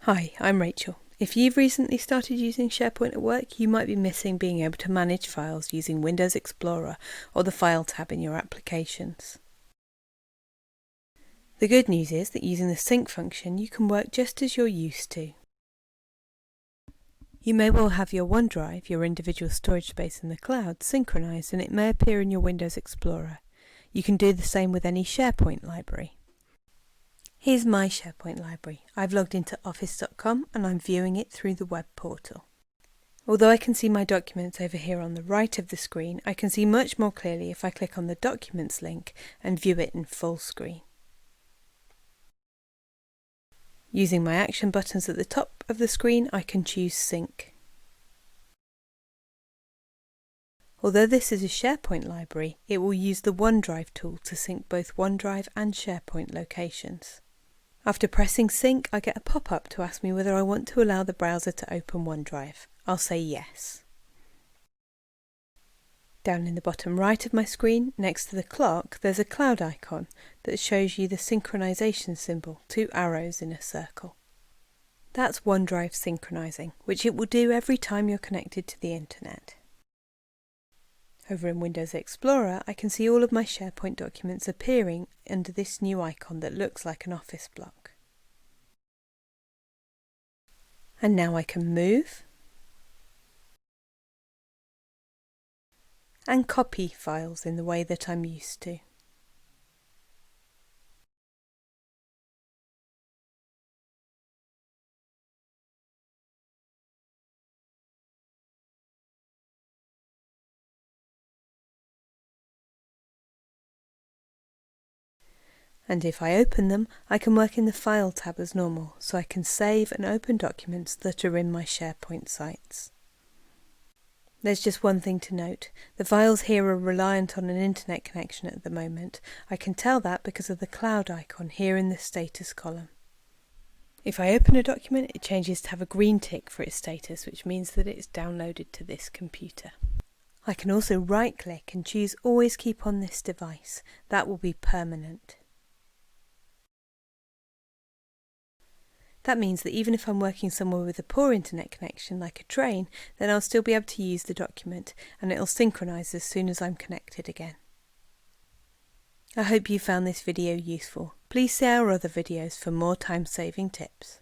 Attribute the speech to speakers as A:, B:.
A: Hi, I'm Rachel. If you've recently started using SharePoint at work, you might be missing being able to manage files using Windows Explorer or the File tab in your applications. The good news is that using the sync function, you can work just as you're used to. You may well have your OneDrive, your individual storage space in the cloud, synchronized, and it may appear in your Windows Explorer. You can do the same with any SharePoint library. Here's my SharePoint library. I've logged into office.com and I'm viewing it through the web portal. Although I can see my documents over here on the right of the screen, I can see much more clearly if I click on the Documents link and view it in full screen. Using my action buttons at the top of the screen, I can choose Sync. Although this is a SharePoint library, it will use the OneDrive tool to sync both OneDrive and SharePoint locations. After pressing Sync, I get a pop-up to ask me whether I want to allow the browser to open OneDrive. I'll say yes. Down in the bottom right of my screen, next to the clock, there's a cloud icon that shows you the synchronization symbol, 2 arrows in a circle. That's OneDrive synchronizing, which it will do every time you're connected to the internet. Over in Windows Explorer, I can see all of my SharePoint documents appearing under this new icon that looks like an office block. And now I can move and copy files in the way that I'm used to. And if I open them, I can work in the File tab as normal, so I can save and open documents that are in my SharePoint sites. There's just one thing to note. The files here are reliant on an internet connection at the moment. I can tell that because of the cloud icon here in the status column. If I open a document, it changes to have a green tick for its status, which means that it's downloaded to this computer. I can also right-click and choose Always Keep on this device. That will be permanent. That means that even if I'm working somewhere with a poor internet connection, like a train, then I'll still be able to use the document, and it'll synchronise as soon as I'm connected again. I hope you found this video useful. Please see our other videos for more time-saving tips.